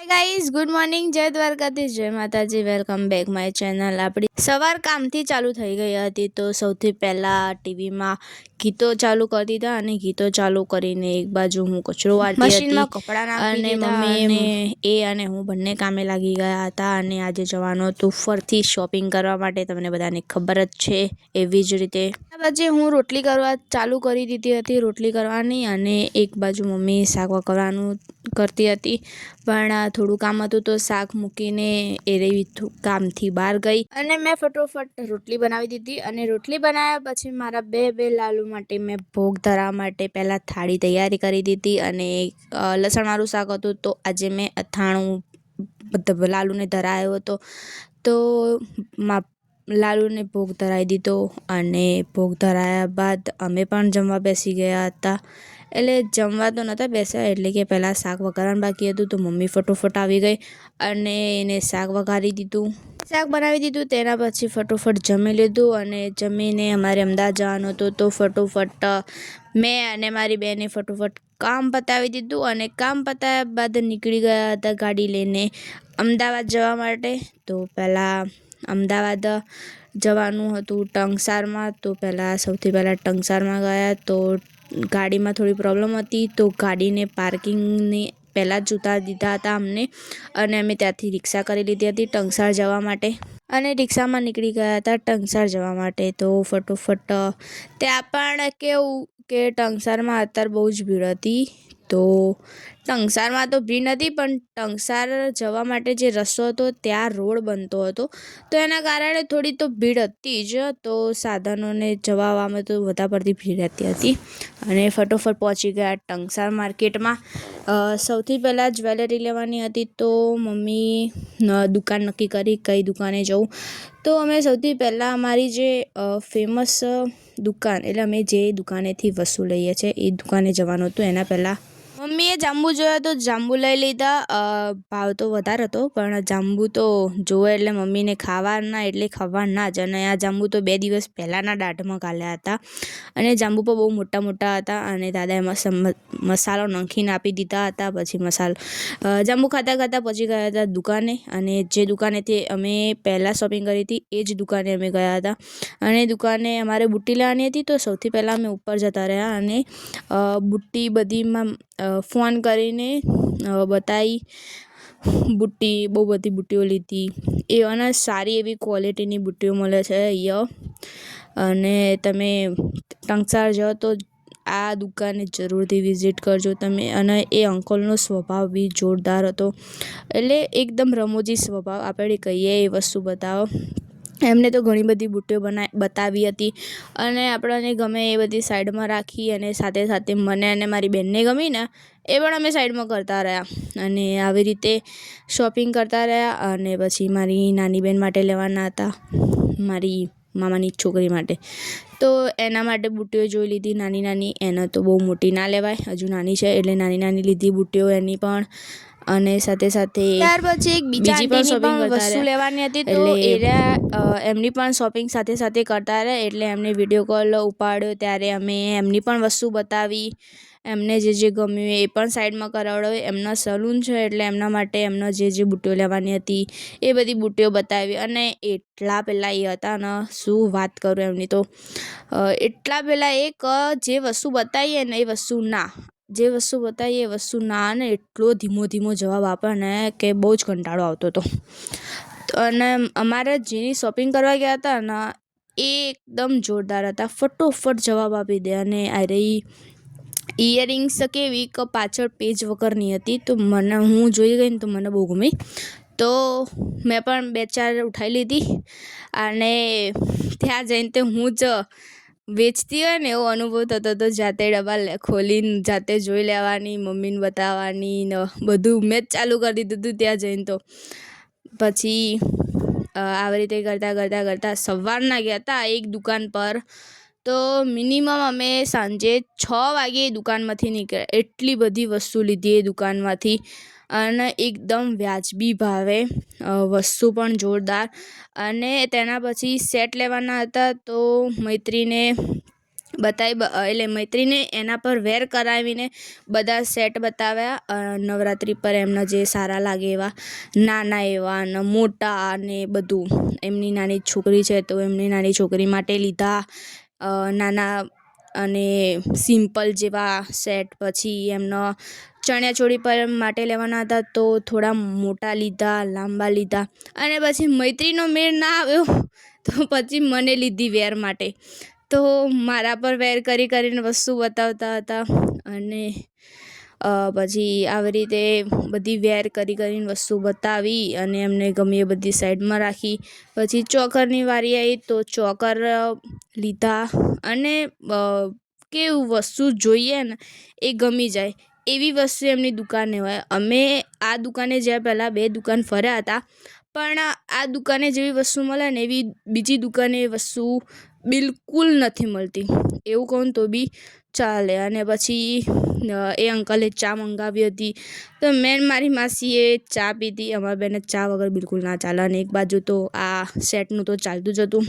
Guys good morning, જય દ્વારકાધીશ, જય માતાજી, વેલકમ બેક માય ચેનલ। આપણી સવાર કામથી ચાલુ થઈ ગઈ હતી, તો સૌથી પહેલાં ટીવીમાં ગીતો ચાલુ કરી દીધા અને ગીતો ચાલુ કરીને એક બાજુ હું કચરો વાળતી હતી, કપડાં અને મમ્મી અને હું બંને કામે લાગી ગયા હતા। અને આજે જવાનું હતું ફરથી શોપિંગ કરવા માટે, તમને બધાને ખબર જ છે। એવી જ રીતે પછી હું રોટલી કરવા ચાલુ કરી દીધી હતી, રોટલી કરવાની, અને એક બાજુ મમ્મી શાક વઘારવાનું કરતી હતી, પણ થોડું કામ હતું તો શાક મૂકીને એ કામથી બહાર ગઈ અને મેં ફટોફટ રોટલી બનાવી દીધી। અને રોટલી બનાવ્યા પછી મારા બે લાલુ માટે મેં ભોગ ધરવા માટે પહેલાં થાળી તૈયારી કરી દીધી, અને લસણવાળું શાક હતું તો આજે મેં અથાણું લાલુને ધરાયો હતો, તો લાલુને ભોગ ધરાવી દીધો। અને ભોગ ધરાયા બાદ અમે પણ જમવા બેસી ગયા હતા, એટલે જમવા તો નહોતા બેસ્યા, એટલે કે પહેલાં શાક વઘારવાનું બાકી હતું, તો મમ્મી ફટોફટ આવી ગઈ અને એને શાક વઘારી દીધું, શાક બનાવી દીધું। તેના પછી ફટોફટ જમી લીધું, અને જમીને અમારે અમદાવાદ જવાનું હતું, તો ફટોફટ મેં અને મારી બેને ફટોફટ કામ પતાવી દીધું, અને કામ પતાવ્યા બાદ નીકળી ગયા હતા ગાડી લઈને અમદાવાદ જવા માટે। તો પહેલાં અમદાવાદ જવાનું હતું ટંકસારમાં, તો સૌથી પહેલાં ટંકસારમાં ગયા, તો ગાડીમાં થોડી પ્રોબ્લેમ હતી, તો ગાડીને પાર્કિંગની પહેલાં જ ઉતારી દીધા હતા અમને, અને અમે ત્યાંથી રિક્ષા કરી લીધી હતી ટંકસાર જવા માટે, અને રિક્ષામાં નીકળી ગયા હતા ટંકસાર જવા માટે। તો ફટોફટ ત્યાં પણ કેવું કે ટંકસારમાં અત્યારે બહુ જ ભીડ હતી, તો ટંકસારમાં તો ભીડ નથી, પણ ટંકસાર જવા માટે જે રસ્તો હતો ત્યાં રોડ બનતો હતો, તો એના કારણે થોડી તો ભીડ હતી જ, તો સાધનોને જવા આવવામાં તો વધારે પડતી ભીડ રહેતી હતી। અને ફટોફટ પહોંચી ગયા ટંકસાર માર્કેટમાં। સૌથી પહેલાં જ્વેલરી લેવાની હતી, તો મમ્મી દુકાન નક્કી કરી કઈ દુકાને જવું, તો અમે સૌથી પહેલાં અમારી જે ફેમસ દુકાન, એટલે અમે જે દુકાનેથી વસ્તુ લઈએ છીએ એ દુકાને જવાનું હતું। એના પહેલાં મમ્મીએ જાંબુ જોયા તો જાંબુ લઈ લીધા, ભાવ તો વધારે હતો, પણ જાંબુ તો જોવે એટલે મમ્મીને ખાવાના એટલે ખવાના જ, અને આ જાંબુ તો 2 દિવસ પહેલાંના દાઢમાં ગાલ્યા હતા, અને જાંબુ પણ બહુ મોટા મોટા હતા, અને દાદાએ મસાલો નાખીને આપી દીધા હતા। પછી જાંબુ ખાતા ખાતા પહોંચી ગયા હતા દુકાને, અને જે દુકાનેથી અમે પહેલાં શોપિંગ કરી હતી એ જ દુકાને અમે ગયા હતા, અને દુકાને અમારે બુટ્ટી લેવાની હતી, તો સૌથી પહેલાં અમે ઉપર જતા રહ્યા અને બુટ્ટી બધીમાં ફોન કરીને બતાવી, બુટ્ટી બહુ બધી બુટ્ટીઓ લીધી, અને સારી એવી ક્વોલિટીની બુટ્ટીઓ મળે છે અહીંયા, અને તમે ટંકસાર જાઓ તો આ દુકાને જરૂરથી વિઝિટ કરજો તમે। અને એ અંકલનો સ્વભાવ બી જોરદાર હતો, એટલે એકદમ રમૂજી સ્વભાવ, આપણે કહીએ એ વસ્તુ બતાવો, એમને તો ઘણી બધી બુટ્ટીઓ બતાવી હતી, અને આપણને ગમે એ બધી સાઈડમાં રાખી, અને સાથે સાથે મને અને મારી બેનને ગમી ને એ પણ અમે સાઈડમાં કરતા રહ્યા, અને આવી રીતે શોપિંગ કરતા રહ્યા। અને પછી મારી નાની બેન માટે લેવાના હતા, મારી મામાની છોકરી માટે, તો એના માટે બુટ્ટીઓ જોઈ લીધી નાની નાની, એને તો બહુ મોટી ના લેવાય, હજુ નાની છે એટલે નાની નાની લીધી બુટ્ટીઓ એની પણ, અને સાથે સાથે ત્યાર પછી એક બીજી પણ શોપિંગ વસ્તુ લેવાની હતી, તો એમની પણ શોપિંગ સાથે સાથે કરતા રહ્યા, એટલે એમને વિડીયો કોલ ઉપાડ્યો ત્યારે અમે એમની પણ વસ્તુ બતાવી, એમને જે ગમ્યું એ પણ સાઈડમાં કરાવડાવ્યું, એમના સલૂન છે એટલે એમના માટે એમના જે બુટ્ટીઓ લેવાની હતી એ બધી બુટ્ટીઓ બતાવી, અને એટલા પહેલાં એ હતા ને શું વાત કરું એમની તો, એટલા પહેલાં એક જે વસ્તુ બતાવીએ ને એ વસ્તુ ના, જે વસ્તુ બતાવીએ એ વસ્તુ ના, અને એટલો ધીમો જવાબ આપે ને કે બહુ જ કંટાળો આવતો હતો। અને અમારે જેની શોપિંગ કરવા ગયા હતા ને એ એકદમ જોરદાર હતા, ફટોફટ જવાબ આપી દે, અને આ રહી ઇયરિંગ્સ કેવી કે પાછળ પેજ વગરની હતી, તો હું જોઈ ગઈ ને તો મને બહુ ગમી, તો મેં પણ 2-4 ઉઠાવી લીધી, અને ત્યાં જઈને તે હું જ વેચતી હોય ને એવો અનુભવ થતો હતો, જાતે ડબ્બા ખોલીને જાતે જોઈ લેવાની, મમ્મીને બતાવવાની ને બધું મેં જ ચાલુ કરી દીધું હતું ત્યાં જઈને। તો પછી આવી રીતે કરતાં સવારના ગયા હતા એક દુકાન પર, તો મિનિમમ અમે સાંજે 6 વાગે દુકાનમાંથી નીકળ્યા, એટલી બધી વસ્તુ લીધી એ દુકાનમાંથી, અને એકદમ વ્યાજબી ભાવે, વસ્તુ પણ જોરદાર। અને તેના પછી સેટ લેવાના હતા, તો મૈત્રીને એટલે મૈત્રીને એના પર વેર કરાવીને બધા સેટ બતાવ્યા નવરાત્રિ પર એમના જે સારા લાગે એવા નાના એવા અને મોટા અને બધું. એમની નાની છોકરી છે તો એમની નાની છોકરી માટે લીધા નાના અને સિમ્પલ જેવા સેટ. પછી એમનો ચણિયાચોળી પર માટે લેવાના હતા તો થોડા મોટા લીધા, લાંબા લીધા. અને પછી મૈત્રીનો મેળ ના આવ્યો તો પછી મને લીધી વેર માટે. તો મારા પર વેર કરીને વસ્તુ બતાવતા હતા અને પછી આવી રીતે બધી વેર કરીને વસ્તુ બતાવી અને એમને ગમી એ બધી સાઈડમાં રાખી. પછી ચોકરની વારી આવી તો ચોકર લીધા અને કેવું વસ્તુ જોઈએ ને એ ગમી જાય એવી વસ્તુ એમની દુકાને હોય. અમે આ દુકાને જ્યાં પહેલાં 2 દુકાન ફર્યા હતા પણ આ દુકાને જેવી વસ્તુ મળે ને એવી બીજી દુકાને વસ્તુ બિલકુલ નથી મળતી, એવું કહું તો બી ચાલે. અને પછી એ અંકલે ચા મંગાવી હતી તો મેં મારી માસીએ ચા પીધી. અમારા બેને ચા વગર બિલકુલ ના ચાલે અને એક બાજુ તો આ સેટનું તો ચાલતું જ હતું.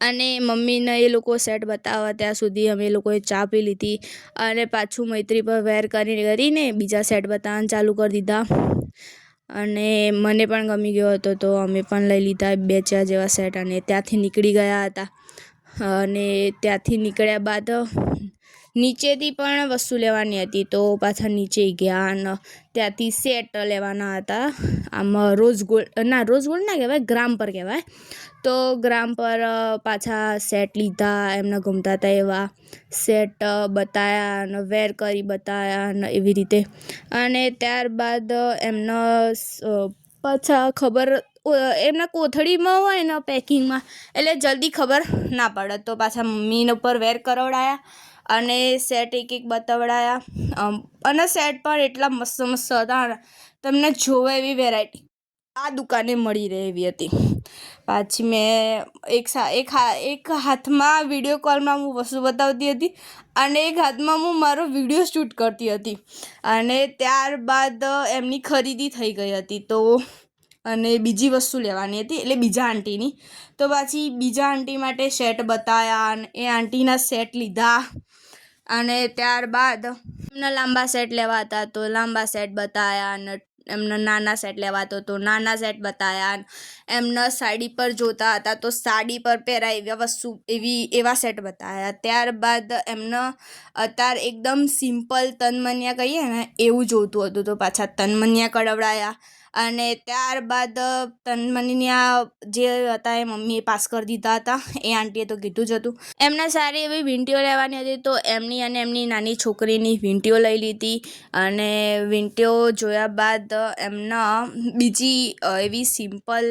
અને મમ્મીને એ લોકો સેટ બતાવવા ત્યાં સુધી અમે લોકોએ ચા પી લીધી અને પાછું મૈત્રી પર વેર કરીને બીજા સેટ બતાવવાનું ચાલુ કરી દીધા. અને મને પણ ગમી ગયો હતો તો અમે પણ લઈ લીધા 2-4 જેવા સેટ અને ત્યાંથી નીકળી ગયા હતા. અને ત્યાંથી નીકળ્યા બાદ નીચેથી પણ વસ્તુ લેવાની હતી તો પાછા નીચે ગયા અને ત્યાંથી સેટ લેવાના હતા. આમાં રોઝ ગોલ્ડ ના કહેવાય, ગ્રામ પર કહેવાય. તો ગ્રામ પર પાછા સેટ લીધા. એમને ગમતા હતા એવા સેટ બતાવ્યા અને વેર કરી બતાવ્યા અને એવી રીતે. અને ત્યારબાદ એમનો પાછા ખબર એમના કોથળીમાં હોય ને પેકિંગમાં એટલે જલ્દી ખબર ના પડે તો પાછા મમ્મીને ઉપર વેર કરાવડાયા અને સેટ એક બતાવડાયા. અને સેટ પણ એટલા મસ્ત હતા ને તમને જોવે એવી વેરાયટી આ દુકાને મળી રહે એવી હતી. પાછી મેં એક હાથમાં વિડીયો કોલમાં હું વસ્તુ બતાવતી હતી અને એક હાથમાં હું મારો વિડીયો શૂટ કરતી હતી. અને ત્યારબાદ એમની ખરીદી થઈ ગઈ હતી તો અને બીજી વસ્તુ લેવાની હતી એટલે બીજા આંટીની. તો પાછી બીજા આંટી માટે સેટ બતાવ્યા અને એ આંટીના સેટ લીધા. અને ત્યારબાદ એમના લાંબા સેટ લેવા હતા તો લાંબા સેટ બતાવ્યા અને એમના નાના સેટ લેવા હતો તો નાના સેટ બતાવ્યા. એમના સાડી પર જોતા હતા તો સાડી પર પહેરાય એવા સેટ બતાવ્યા. ત્યારબાદ એમનો અત્યારે એકદમ સિમ્પલ તનમનિયા કહીએ ને એવું જોઈતું હતું તો પાછા તનમનિયા કઢાવડાયા. અને ત્યારબાદ તનમનિયા જે હતા એ મમ્મીએ પાસ કરી દીધા હતા. એ આંટીએ તો કીધું જ હતું. એમને સારી એવી વીંટીઓ લેવાની હતી તો એમની અને એમની નાની છોકરીની વીંટીઓ લઈ લીધી. અને વીંટીઓ જોયા બાદ એમના બીજી એવી સિમ્પલ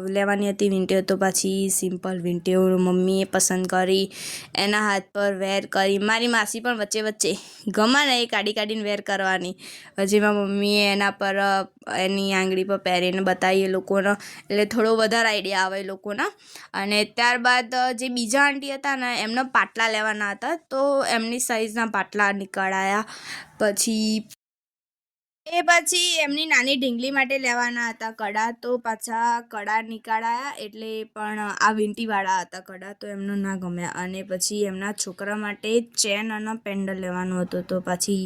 લેવાની હતી વીંટીઓ તો પાછી સિમ્પલ વીંટીઓ મમ્મીએ પસંદ કરી એના હાથ પર વેર કરી. મારી માસી પણ વચ્ચે ગમે ને એ કાઢીને વેર કરવાની. પછી મારી મમ્મીએ એના પર એની આંગળી પર પહેરીને બતાવી એ લોકોને એટલે થોડો વધારે આઈડિયા આવે એ લોકોના. અને ત્યારબાદ જે બીજા આંટી હતા ને એમને પાટલા લેવાના હતા તો એમની સાઈઝના પાટલા નીકળાયા. પછી એમની નાની ઢીંગલી માટે લેવાના હતા કડા તો પાછા કડા નીકળાયા. એટલે પણ આ વીંટીવાળા હતા કડા તો એમને ના ગમ્યા. અને પછી એમના છોકરા માટે ચેન અને પેન્ડલ લેવાનું હતું તો પછી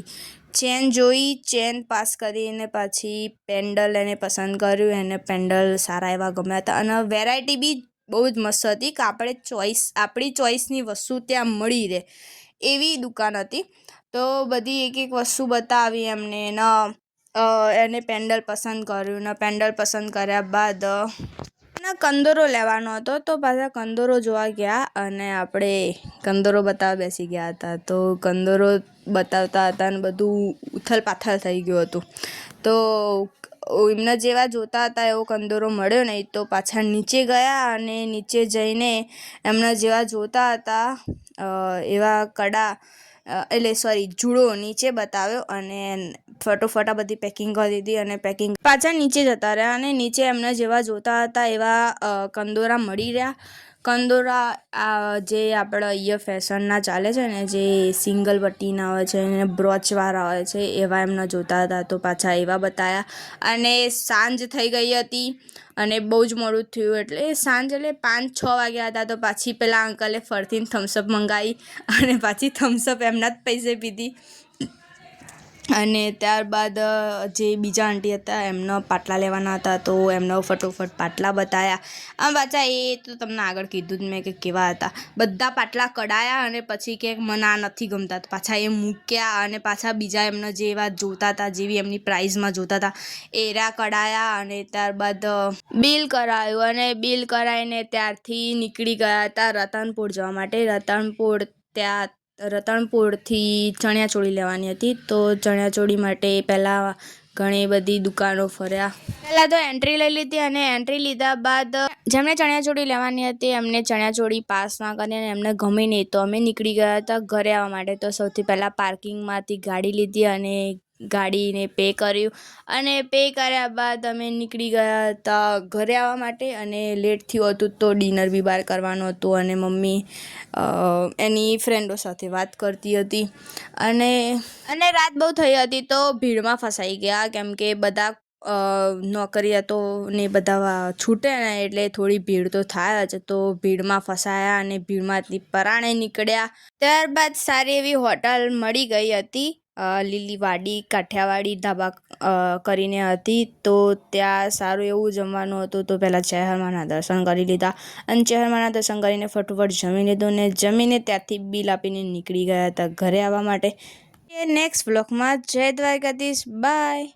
ચેન જોઈ, ચેન પાસ કરીને પાછી પેન્ડલ એને પસંદ કર્યું. એને પેન્ડલ સારા એવા ગમ્યા હતા અને વેરાયટી બી બહુ જ મસ્ત હતી કે આપણી ચોઈસની વસ્તુ ત્યાં મળી રહે એવી દુકાન હતી. તો બધી એક વસ્તુ બતાવી એમને એને પેન્ડલ પસંદ કર્યું ને પેન્ડલ પસંદ કર્યા બાદ કંદોરો લેવાનો હતો તો પાછા કંદોરો જોવા ગયા અને આપણે કંદોરો બતાવવા બેસી ગયા હતા. તો કંદોરો બતાવતા હતા અને બધું ઉથલ પાથલ થઈ ગયું હતું. તો એમને જેવા જોતા હતા એવો કંદોરો મળ્યો નહીં તો પાછા નીચે ગયા અને નીચે જઈને એમના જેવા જોતા હતા એવા કડા જુડો નીચે બતાવ્યો અને ફટોફટ બધી પેકિંગ કરી દીધી. અને પેકિંગ પાછા નીચે જતા રહ્યા અને નીચે એમને જેવા જોતા હતા એવા કંદોરા મળી રહ્યા. કંદોરા જે આપણે અહીંયા ફેશનના ચાલે છે ને, જે સિંગલ પટ્ટીના હોય છે અને બ્રોચવાળા હોય છે, એવા એમને જોતા હતા તો પાછા એવા બતાવ્યા. અને સાંજ થઈ ગઈ હતી અને બહુ જ મોડું થયું, એટલે સાંજ એટલે 5-6 વાગ્યા હતા. તો પાછી પેલા અંકલે ફરતીને થમ્સઅપ મંગાવી અને પાછી થમ્સઅપ એમના જ પૈસે પીધી. અને ત્યારબાદ જે બીજા આંટી હતા એમનો પાટલા લેવાના હતા, તો એમનો ફટોફટ પાટલા બતાવ્યા. આમ પાછા એ તો તમને આગળ કીધું જ મેં કે કેવા હતા. બધા પાટલા કઢાયા અને પછી કે મને આ નથી ગમતા, તો પાછા એ મૂક્યા અને પાછા બીજા એમને જેવા જોતા હતા, જેવી એમની પ્રાઇઝમાં જોતા હતા એરા કઢાયા. અને ત્યારબાદ બિલ કરાવ્યું અને બિલ કરાવીને ત્યારથી નીકળી ગયા હતા રતનપુર જવા માટે. રતનપુરથી ચણિયાચોળી લેવાની હતી, તો ચણિયાચોળી માટે પહેલાં ઘણી બધી દુકાનો ફર્યા. પહેલાં તો એન્ટ્રી લઈ લીધી અને એન્ટ્રી લીધા બાદ જેમને ચણિયાચોળી લેવાની હતી એમને ચણિયાચોળી પાસ ના કરી અને એમને ગમી નહીં, તો અમે નીકળી ગયા હતા ઘરે આવવા માટે. તો સૌથી પહેલાં પાર્કિંગમાંથી ગાડી લીધી અને ગાડીને પે કર્યું અને પે કર્યા બાદ અમે નીકળી ગયા હતા ઘરે આવવા માટે. અને લેટ થયું હતું તો ડિનર બી બહાર કરવાનું હતું અને મમ્મી એની ફ્રેન્ડો સાથે વાત કરતી હતી. અને રાત બહુ થઈ હતી તો ભીડમાં ફસાઈ ગયા, કેમ કે બધા નોકરિયાતો ને બધા છૂટે ને એટલે થોડી ભીડ તો થાય જ. તો ભીડમાં ફસાયા અને ભીડમાંથી પરાણે નીકળ્યા. ત્યારબાદ સારી એવી હોટલ મળી ગઈ હતી, લીલીવાડી કાઠિયાવાડી ધાબા કરીને હતી. તો ત્યાં સારું એવું જમવાનું હતું. તો પહેલાં ચહેરમાના દર્શન કરી લીધા અને ચહેરમાના દર્શન કરીને ફટોફટ જમી લીધું ને જમીને ત્યાંથી બિલ આપીને નીકળી ગયા હતા ઘરે આવવા માટે. નેક્સ્ટ બ્લોગમાં જય દ્વારકાધીશ, બાય.